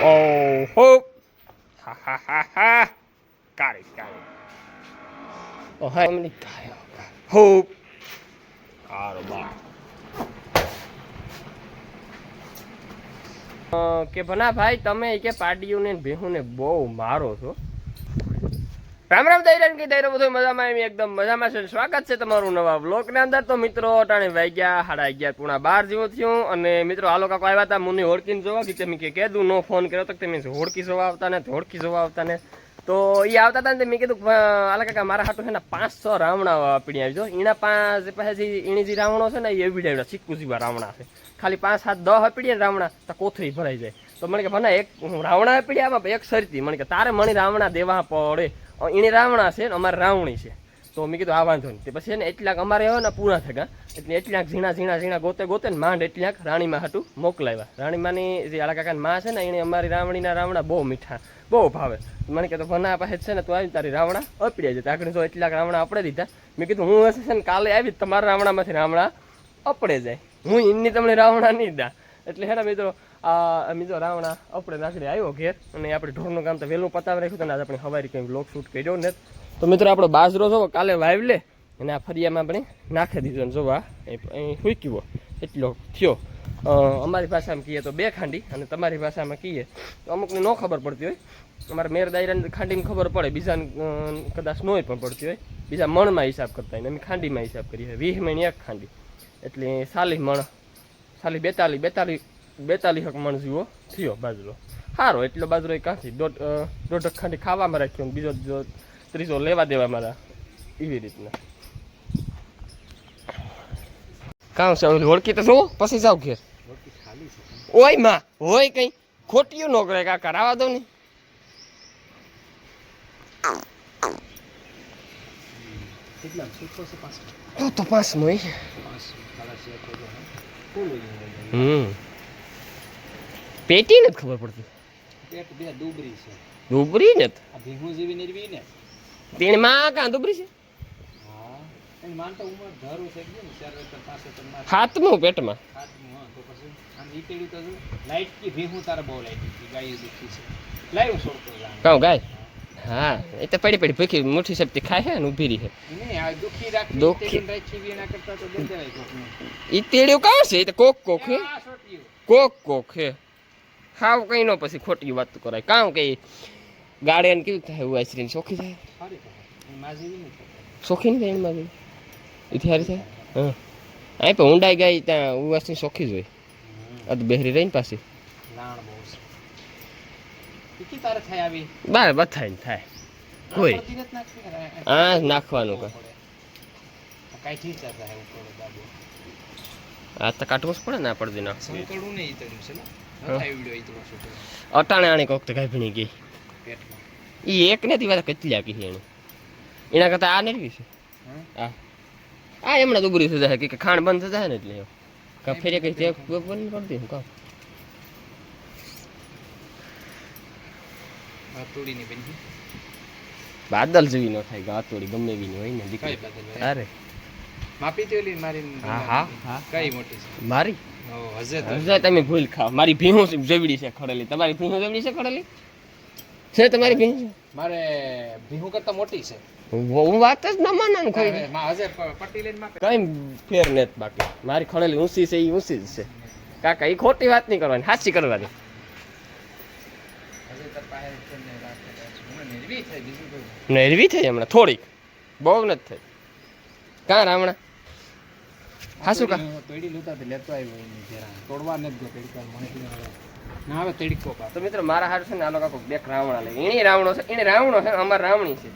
Oh, hoop. Ha ha ha ha. Got it, got it. Oh, hey, many hoop. કે ભના ભાઈ તમે કે પાડીઓને ભેહુને બહુ મારો છો. રામ રામ દૈરાન કે દૈરો બધું મજામાં એમ એકદમ મજામાં છે. સ્વાગત છે તમારું નવા વ્લોગની અંદર. તો મિત્રો અટાણે વાગ્યા 11:30 જેવો થયું અને મિત્રો આ લોકો આવ્યા હતા મુની હોડકીને જોવા કે તમે કે કીધું નો ફોન કર્યો તો તમે હોડકી જોવા આવતા ને હોડકી જોવા આવતા ને તો એ આવતા હતા ને મેં કીધું આલા કાકા મારા હાટું છે ને 500 રાવણા પડી આવી જો એના પછી એની જે રાવણો છે ને એ વિડાવ્યા ચીકુ જેવા રાવણા છે. ખાલી 5, 7, 10 પીડીએ ને રાવણા તો કોથળી ભરાઈ જાય. તો મને કે ભના એક રાવણા પીડ્યા એક સરતી મને કે તારે મને રાવણા દેવા પડે. એની રાવણા છે ને અમારે રાવણી છે. તો મેં કીધું આ વાંધો નહીં. પછી છે ને એટલાક અમારે હોય ને પૂરા થયા એટલે એટલાક ઝીણા ગોતે ને માંડ એટલાક રાણીમાં હાટું મોકલાવ્યા. રાણીમાની જે આલા કાકાની માં છે ને એને અમારી રાવણીના રાવણા બહુ મીઠા બહુ ભાવે. મને કહેતો ભના પાસે છે ને તું આવી તારી રાવણા અપડ્યા છે. આગળ જો એટલાક રાવણા આપડે દીધા. મેં કીધું હું હશે ને કાલે આવી તમારા રાવણામાંથી રાવણા અપડે જાય. હું એમની તમને રાવણા નહીં દા. એટલે હે ને મિત્રો આ મિત્રો રાવણા આપણે નાખી આવ્યો ઘેર અને આપણે ઢોરનું કામ તો વહેલું પતાવી રાખ્યું હતું ને આજે આપણે સવારે કંઈ બ્લોગ શૂટ કર્યો ને. તો મિત્રો આપણો બાજરો જોવો કાલે વાવી લે અને આ ફરિયામાં આપણે નાખી દીધો ને જોવા અહીં ફૂક્યો એટલો થયો. અમારી ભાષામાં કહીએ તો 2 ખાંડી અને તમારી ભાષામાં કહીએ તો અમુકને ન ખબર પડતી હોય. અમારા મેર દાયરાને ખાંડીમાં ખબર પડે, બીજાને કદાચ નોય પણ પડતી હોય. બીજા મણમાં હિસાબ કરતા હોય ને અમે ખાંડીમાં હિસાબ કરીએ. 20 મણ 1 ખાંડી એટલે 40 મણ 42 મણ જેવો થયો બાજરો. સારો એટલો બાજરો એ કાંથી દોઢ ખાંડી ખાવામાં રાખ્યો બીજો જો ત્રીજો લેવા દેવા મારા એવી રીતના કામ છે. હોળકી તો જોવો પછી જાવ ઘેર. ઓય માં હોય કઈ ખોટીયું ન કરે કાકા રાવા દો ને. તો 5 નો પેટી નથી ખબર પડતી. પેટ બે દુબરી છે. દુબરી ને આ ભીહું જેવી નિરવી ને તેની માં કાં દુબરી છે. હા એની માન તો ઉમર ધરું છે એકદમ 4 પાસે તો માર હાથમાં પેટમાં હાથમાં. હા તો પછી આમ ઈટેડી તો લાઈટ કી ભીહું તારે બહુ લાઈટ હતી ગાય દુખી છે લાઈવ છોડતો જાણ કાં ગાય. હા એ તો પડી ભૂખી મુઠ્ઠી સપતી ખાય છે ને ઊભી રહી છે. નહીં આ દુખી રાખી રાખી એના કરતા તો દે દેવાય કોકને. ઈ તેડ્યો કાં છે? એ તો કોક હે આ છોટ્યું કોક હે. હાવ કઈ નો પછી ખોટી વાત કરાય. કામ કઈ ગાડે ને કેવું થાય એવું આઈસ્ક્રીમ સોખી થાય. સારી થાય માજી નહીં સોખી નહીં થાય એની માજી એથી સારી થાય. હા અહીં પણ ઊંડાઈ ગઈ ત્યાં ઉવાસની સોખી જ હોય. અધ બેહરી રહીને પાછી લાણ બહુ છે. કેટલી તારે થાય આવી બાર બથાય ને થાય કોઈ હા નાખવાનું કાંઈ કાંઈ ઠીક થાય ઉપર બાબુ આ તો કાઢવું જ પડે ને આ પડદી નાખ સંકળું નહીં તર્યું છે ને અટાણે આણે કોક તો કાંઈ ભીણી ગઈ એ એક નથી વાત કેટલી આપી છે એને એના કરતા આ નથી છે. આ એમણે દુબરી થઈ જાય કે ખાંડ બંધ થઈ જાય ને એટલે કા ફેરે કઈ તે બંધ કરી દે હું કામ ગાતોડીની બની બાદલ જેવી ન થાય. ગાતોડી ગમે એવી ની હોય ને દીકરી. અરે માપી તેલી મારી. હા કઈ મોટી છે મારી. હજે તમે ભૂલ ખાવ. મારી ભીહું જેવડી છે ખડેલી. તમારી ભીહું જેવડી છે ખડેલી છે તમારી ભીહું? મારે ભીહું કરતા મોટી છે. હું વાત જ ન માનવાનું કોઈ હજે પટ્ટી લઈને માપે કઈ ફેર નથી. બાકી મારી ખડેલી ઊંચી છે એ ઊંચી જ છે કાકા. એ ખોટી વાત નહીં કરવાની, સાચી કરવાની. નરવી થઈ હમણાં થોડીક, બહુ નથી થઈ. કાં રાવણા હાસુ કા તોડી લેતા લેતો આવ્યો એની જરા તોડવા નથી ગયો તડકા મને ના આવે તડકો પા. તો મિત્રો મારા હાર છે ને આલો કાકો 2 રાવણા લે. એની રાવણો છે, એને રાવણો છે, અમાર રાવણી છે.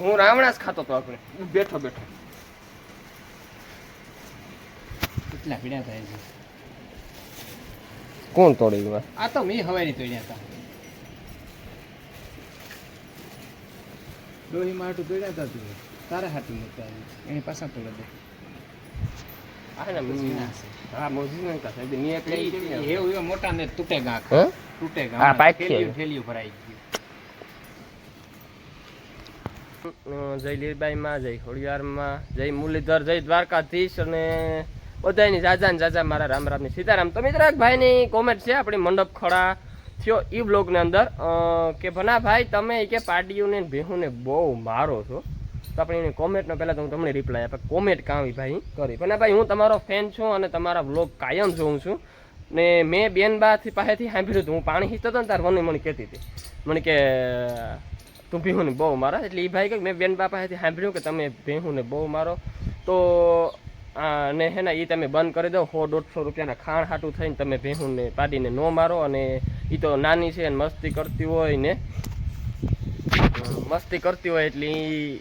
હું રાવણા જ ખાતો તો આપણે બેઠો કેટલા પીડા થાય છે. કોણ તોડી ગયું? આ તો મેં હવારી તોડ્યા હતા. ડોહી માટું તોડ્યા હતા તું તારા હાટું નતા એની પાછા તોડે દે. હા મોજી નહીં કા સાહેબ ની એટલે એવું મોટા ને તૂટેગા તૂટેગા. હા પાઇપ થેલીઓ ભરાઈ ગયું. જય લીરબાઈ માં, જય ખોડિયાર માં, જય મુરલીધર, જય દ્વારકાધીશ અને બધાની જાજા ને જાજા મારા રામ રામની સીતારામ. તો મિત્રો એક ભાઈની કોમેન્ટ છે આપણી મંડપ ખડા થયો એ બ્લોગની અંદર કે ભના ભાઈ તમે કે પાડીઓને ભેહુને બહુ મારો છો. તો આપણે એની કોમેન્ટનો પહેલાં તો હું તમને રિપ્લાય આપે કોમેન્ટ કાવી ભાઈ કરી. ભના ભાઈ હું તમારો ફેન છું અને તમારા બ્લોગ કાયમ જોઉં છું ને મેં બેનબાથી પાસેથી સાંભળ્યું હતું. હું પાણી હીચતો હતો ને તાર મને કહેતી હતી મને કે તું ભેહુને બહુ મારા. એટલે એ ભાઈ કહે મેં બેનબા પાસેથી સાંભળ્યું કે તમે ભેહુને બહુ મારો તો ને હે ને એ તમે બંધ કરી દો. 100-150 રૂપિયાના ખાણ હાટું થઈને તમે ભેહુને પાડીને ન મારો. અને એ તો નાની છે અને મસ્તી કરતી હોય ને મસ્તી કરતી હોય એટલે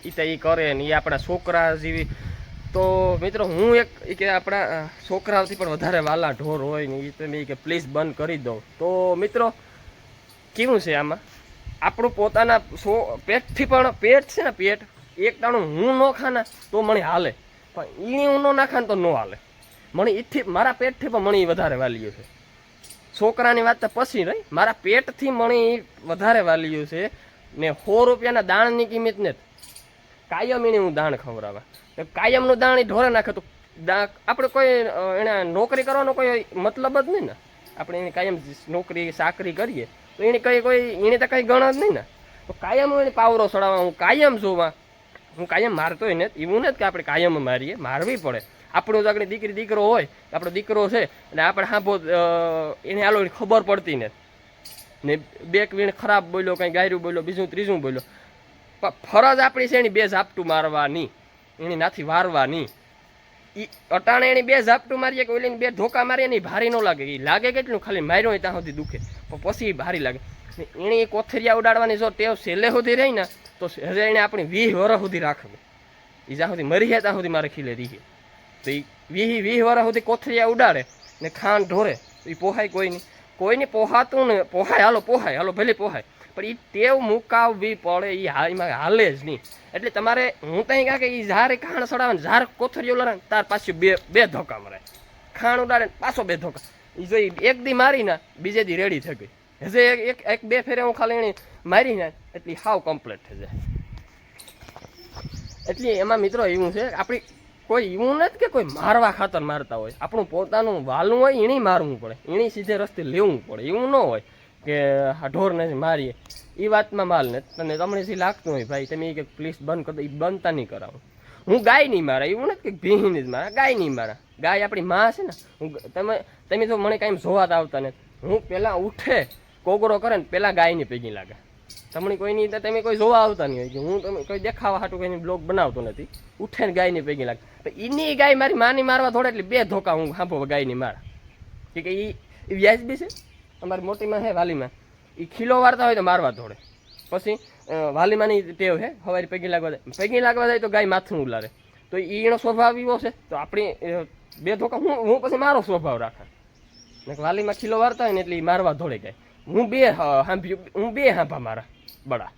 એ તો એ કરે ને એ આપણા છોકરા જેવી. તો મિત્રો હું એક કે આપણા છોકરાઓથી પણ વધારે વાલા ઢોર હોય ને એ તમે કે પ્લીઝ બંધ કરી દો. તો મિત્રો કેવું છે આમાં આપણું પોતાના પેટથી પણ પેટ છે ને પેટ એક ટાણું હું ન ખાના તો મને હાલે પણ ઈણી હું ન નાખા તો ન હાલે. મને ઈથી મારા પેટથી પણ મને વધારે વાલ્યું છે. છોકરાની વાત તો પછી રહી મારા પેટથી મને વધારે વાલ્યું છે ને 100 રૂપિયાના દાણની કિંમત ને કાયમ એને હું દાણ ખવડાવવા. કાયમનું દાણ એ ઢોરે નાખે તો આપણે કોઈ એને નોકરી કરવાનો કોઈ મતલબ જ નહીં ને. આપણે એની કાયમ નોકરી ચાકરી કરીએ તો એને એને તો કંઈ ગણ જ નહીં ને. તો કાયમ હું એને પાવરો ચડાવવા હું કાયમ જોવા હું કાયમ મારતોય ને એવું નથી કે આપણે કાયમ મારીએ મારવી પડે. આપણું આગળ દીકરો હોય આપણો દીકરો છે અને આપણે હાંભો એને આલો ખબર પડતી ને બે વીણ ખરાબ બોલ્યો કંઈ ગાયરું બોલ્યો બીજું ત્રીજું બોલ્યો પણ ફરજ આપણી છે એની 2 ઝાપટું મારવાની એની નાથી વારવાની. એ અટાણે એની 2 ઝાપટું મારીએ કે ઓલીને 2 ધોકા મારીએ ને ભારી ન લાગે. એ લાગે કેટલું ખાલી માર્યો હોય ત્યાં સુધી દુખે પણ પછી ભારી લાગે. એની કોથરિયા ઉડાડવાની જો ટેવ છેલ્લે સુધી રહી ને તો હજે એને આપણી 20 વર્ષ સુધી રાખવી. એ જ્યાં સુધી મરી જાય ત્યાં સુધી મારે ખીલે રહીએ. તો એ 20 વર્ષ સુધી કોથરિયા ઉડાડે ને ખાંડ ઢોરે તો એ પોહાય કોઈને પોહાતું ને પોહાય હાલો ભલે પોહાય પણ એ ટેવ મુકાવવી પડે. એ એમાં હાલે જ નહીં. એટલે તમારે હું ત્યાં કાં કે એ ઝારે ખાણ સડાવે ને ઝાર કોથરીઓ લડે ને તાર પાછું બે ધોકા મરે. ખાણ ઉડાડે ને પાછો 2 ધોકા. એ જો એક દી મારી ના બીજે દી રેડી થઈ ગઈ. હજે એક બે ફેરે હું ખાલી એની મારી ને એટલી હાવ કમ્પ્લીટ થઈ જાય. એટલે એમાં મિત્રો એવું છે આપણી કોઈ એવું નથી કે કોઈ મારવા ખાતર મારતા હોય. આપણું પોતાનું વાલું હોય એની મારવું પડે એની સીધે રસ્તે લેવું પડે. એવું ન હોય કે ઢોર નથી મારીએ એ વાતમાં માલ ને તને તમને જે લાગતું હોય ભાઈ તમે કે પ્લીઝ બંધ કરી દો. એ બનતા નહીં કરાવું. હું ગાય નહીં મારા એવું નથી કે ભીહીને જ મારા ગાય નહીં મારા. ગાય આપણી માં છે ને હું તમે જો મને કાંઈ જોવા આવતા ને હું પહેલાં ઉઠે કોગરો કરે ને પહેલાં ગાયની ભેગી લાગે. તમને કોઈની તમે કોઈ જોવા આવતા નહીં હોય કે હું તમે કોઈ દેખાવા હાટું કોઈની બ્લોગ બનાવતો નથી. ઉઠે ને ગાયની ભેગી લાગે તો એની ગાય મારી માની મારવા થોડે એટલે 2 ધોકા હું સાંભળો ગાયની મારા કે એ વ્યાજબી છે. અમારી મોટીમાં હે વાલીમાં એ ખીલો વારતા હોય તો મારવા ધોડે. પછી વાલીમાંની ટેવ હે હવારી પૈકી લાગવા જાય તો ગાય માથું ઉલારે. તો એનો સ્વભાવ એવો છે તો આપણી 2 ધોકા હું પછી મારો સ્વભાવ રાખે. વાલીમાં ખીલો વારતા હોય ને એટલે એ મારવા ધોડે ગાય. હું 2 હાંભા મારા બડા.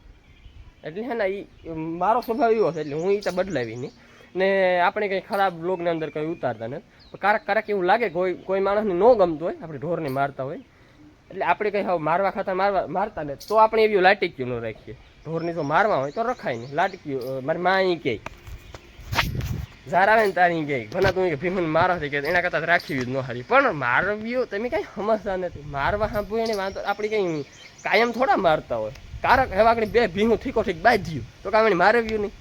એટલે હે ને એ મારો સ્વભાવ એવો છે એટલે હું એ તો બદલાવી નહીં. ને આપણે કંઈ ખરાબ બ્લોગની અંદર કંઈ ઉતારતા નથી. કારક એવું લાગે કોઈ માણસને ન ગમતું હોય આપણે ઢોરને મારતા હોય એટલે આપણે કંઈ હવે મારવા ખાતર મારતા ને તો આપણે એવી લાટીક્યું ન રાખીએ. ઢોરની જો મારવા હોય તો રખાય નહીં. લાટક્યું મારી માં અહીં કહે ઝાર આવે ને તારી કહે ઘણા તું કે ભીમન મારો છે કે એના કરતાં રાખી ન હારી. પણ મારવ્યું તમે કાંઈ સમજતા નથી. મારવા સાંભળ્યું એને વાંધો આપણે કંઈ કાયમ થોડા મારતા હોય. કારક હવે આપણે 2 ભીહું ઠીક બાંધ્યું તો કામ એને મારવ્યું નહીં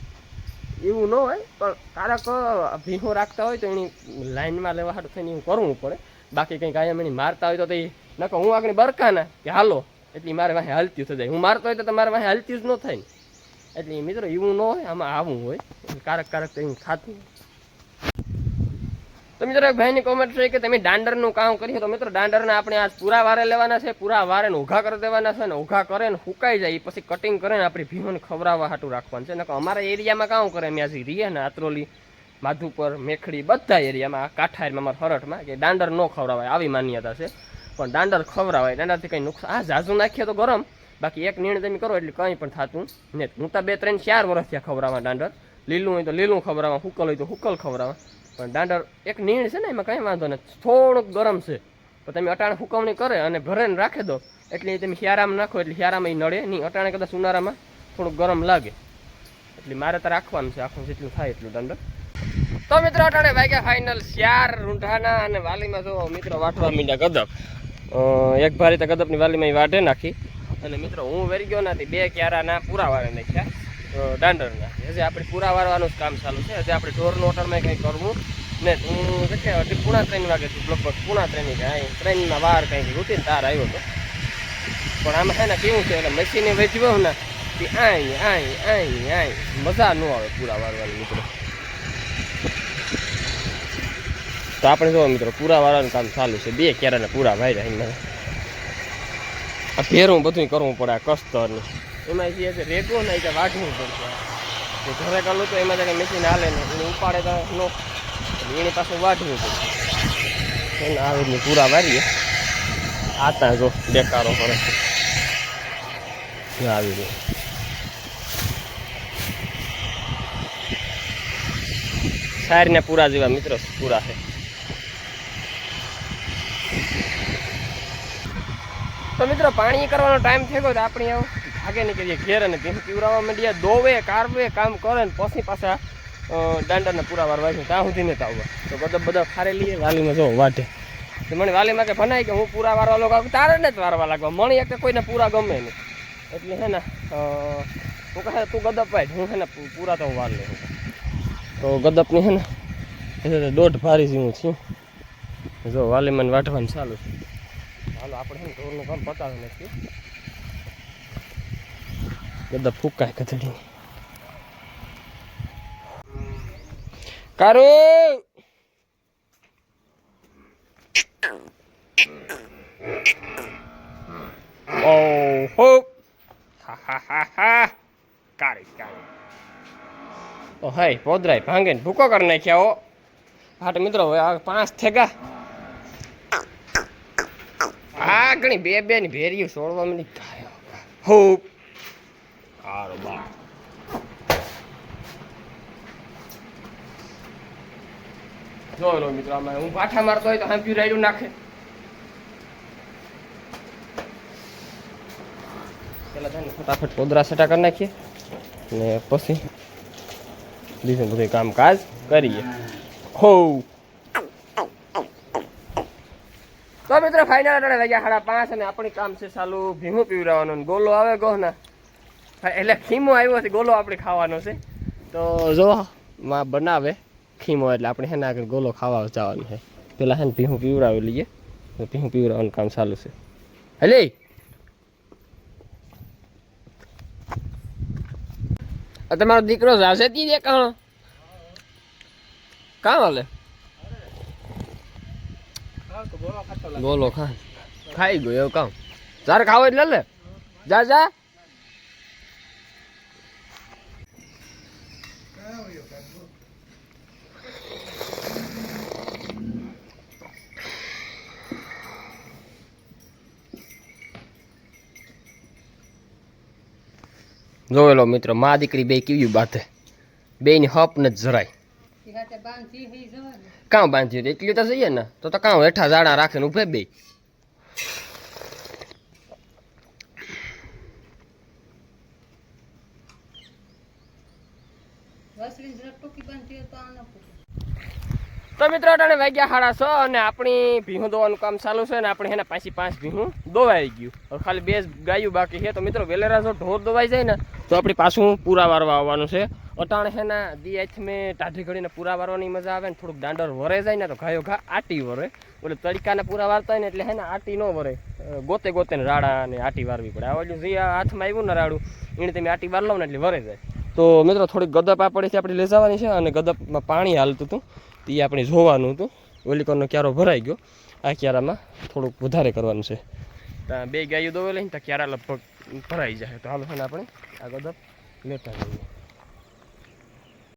એવું ન હોય. પણ કારક ભીહું રાખતા હોય તો એની લાઈનમાં લેવા હાટું થઈને એવું કરવું પડે. બાકી કંઈ કાયમ એની મારતા હોય તો એ નકો હું આગળ બરકાના કે હાલો એટલે મારે વાંહે હાલતી થઈ જાય. હું મારતો હોય તો તમારે વાંહે હાલતી જ ન થાય ને. એટલે મિત્રો એવું ન હોય આમાં આવું હોય કારક તો એવું ખાતું. તો મિત્રો એક ભાઈની કોમેન્ટ છે કે તમે દાંડરનું કામ કરીએ તો મિત્રો દાંડરના આપણે આજ પૂરા વારે લેવાના છે. પૂરા વારે ને ઉઘા કરી દેવાના છે ને ઉઘા કરે ને સુકાઈ જાય પછી કટિંગ કરે ને આપણી ભીહોને ખવડાવવા હાટું રાખવાનું છે. નકો અમારા એરિયામાં કામ કરે અમે આજે રહીએ ને આત્રોલી માધુપર મેખડી બધા એરિયામાં કાંઠા એરિયામાં અમારા હરઠમાં કે દાંડર ન ખવડાવાય આવી માન્યતા છે. પણ દાંડર ખવડાવાય. દાંડરથી કંઈ નુકસાન આ ઝાઝું નાખીએ તો ગરમ બાકી એક નિર્ણય તમે કરો એટલે કંઈ પણ થતું ને. હું તો 2, 3, 4 વર્ષ થયા ખવડાવવા દાંડર. લીલું હોય તો લીલું ખવડાવવા હુકલ હોય તો હુકલ ખવડાવવા. પણ દાંડર એક નીણ છે ને એમાં કંઈ વાંધો નથી. થોડુંક ગરમ છે પણ તમે અટાણે હુકવણી કરે અને ભરેને રાખી દો એટલે તમે શિયાળામાં નાખો એટલે શિયાળામાં એ નડે નહીં. અટાણે કદાચ ઉનાળામાં થોડુંક ગરમ લાગે એટલે મારે તો રાખવાનું છે આખું જેટલું થાય એટલું દાંડર. તો મિત્રો અટાણે વાગ્યા ફાઇનલ 4 રૂંઢાના અને વાલીમાં જો મિત્રો વાટવા મીંડા ગદપ એક ભારી તો ગદપની વાલીમાં વાટે નાખી અને મિત્રો હું વેરી ગયો નથી 2 ક્યારાના પૂરા વારે નાખ્યા દાંડરના હજી આપણે પૂરા વારવાનું જ કામ ચાલુ છે હજી આપણે ઢોરનું ઓટરમાં કંઈ કરવું ને હું કેટલે પૂણા 3 વાગ્યાથી લગભગ પૂણા 3 કાંઈ 3 વાર કંઈક રૂટીન તાર આવ્યો હતો પણ આમાં છે ને કેવું છે એટલે મશીને વેચવો ને તે આઈ મજા ન આવે પૂરા વારવાની મિત્રો તો આપણે જો મિત્રો પૂરા વાળવાનું કામ ચાલુ છે 2 ક્યારાના પૂરા વાર્યા આ ફેરવું બધું કરવું પડે આ કસ્તરનું એમાં જે રેગો ને એ વાઢવું પડશે ઘરે કરલું તો એમાં કંઈ મશીન હાલે ને એને ઉપાડે તો નો એની પાસે વાઢવું પડશે એને આવી રીતે પૂરા વારીએ આતા જો દેખાડો કરે છે આવી રીતે સારીને પૂરા જેવા મિત્રો પૂરા છે તો મિત્રો પાણી કરવાનો ટાઈમ થઈ ગયો તો આપણે આવું ભાગે નીકળીએ ઘેર અને ભીમ પીવડાવવા માંડીએ દોવે કારવે કામ કરે ને પછી પાછા દાંડાને પૂરા વારવા છે ત્યાં સુધી નથી આવવા તો બધા ખારે લઈએ વાલીમાં જો વાટે તો મને વાલીમાં કે ભણાય કે હું પૂરા વારવા લોકો તારે ને જ વારવા લાગવા મણી એક કોઈને પૂરા ગમે નહીં એટલે હે ને હું કહે તું ગદપ વાય હું હે ને પૂરા તો હું વાર લઉં તો ગદપની હે ને દોઢ ભારી જેવું છું જો વાલીમાં વાટવાનું ચાલુ છે હાલો આપણે છે ને ઢોરનું કામ પતાવી નાખીએ બધા ફૂકાય કથડી કારું ઓહો હા કારી ઓ હાય પોદરાય ભાંગે ને ભૂકો કરી નાખ્યા હો હા તો મિત્રો હવે 5 થેગા આ ઘણી બે ની ભેરીઓ છોડવા મળી હો હારો બા જો લો મિત્રો આમાં હું પાઠા મારતો હોય તો હાંપ્યું રાયડું નાખે પેલા થાય ને ફટાફટ પોદરા સેટા કરી નાખીએ ને પછી બીજું બધું કામકાજ કરીએ હો તો મિત્રો ફાઇનલ અટાણે વાગ્યા 5:30 અને આપણી કામ છે ચાલુ ભીમું પીવડાવવાનું ગોલો આવે ગોહના એટલે ખીમો આવ્યો છે ગોલો આપણે ખાવાનો છે તો જો માં બનાવે ખીમો એટલે આપણે હે ને આગળ ગોલો ખાવા જવાનું છે પેલા હે ને ભીમું પીવડાવી લઈએ તો ભીમું પીવડાવવાનું કામ ચાલુ છે હેલે તમારો દીકરો જાશે તી દે કાં હાલે ગોલો ખાઈ ગયો એવું કામ તારે ખાવો એટલે લે જા જા જોયેલો મિત્રો મા દીકરી બે કેવી બાતે બે ની હપ ને જરાય કાં બાંધ્યું એટલું તો જઈએ ને તો કાં હેઠા જાડા રાખે ને ઉભે બે તો મિત્રો અટાણે વાગ્યા 6:30 અને આપણી ભીહું દોવાનું કામ ચાલુ છે ને આપણે એના પાછી 5 ભીહું દોવાઈ ગયું હવે ખાલી 2 ગાયું બાકી છે તો મિત્રો વેલેરા જો ઢોર દોવાઈ જાય ને તો આપણી પાછું પૂરા વારવા આવવાનું છે અટાણે છે ને દી હાથ મેં ટાઢી ઘડીને પૂરા વારવાની મજા આવે ને થોડુંક દાંડર વરે જાય ને તો ગાયો ઘા આટી વરે એટલે તડકાને પૂરા વારતા હોય ને એટલે હે ને આટી ન વરે ગોતે ને રાડા ને આટી વારવી પડે આ જે હાથમાં આવ્યું ને રાડું એને તમે આટી વાર લો ને એટલે વરે જાય તો મિત્રો થોડીક ગદપ આ પડીથી આપણે લઈ જવાની છે અને ગદપમાં પાણી હાલતું હતું તે આપણે જોવાનું હતું ઓલીકોરનો ક્યારો ભરાઈ ગયો આ ક્યારામાં થોડુંક વધારે કરવાનું છે ત્યાં 2 ગાયો દોવે લઈને તો ક્યારા લગભગ ભરાઈ જાય તો હાલો છે ને આપણે આ ગદપ લેતા જઈએ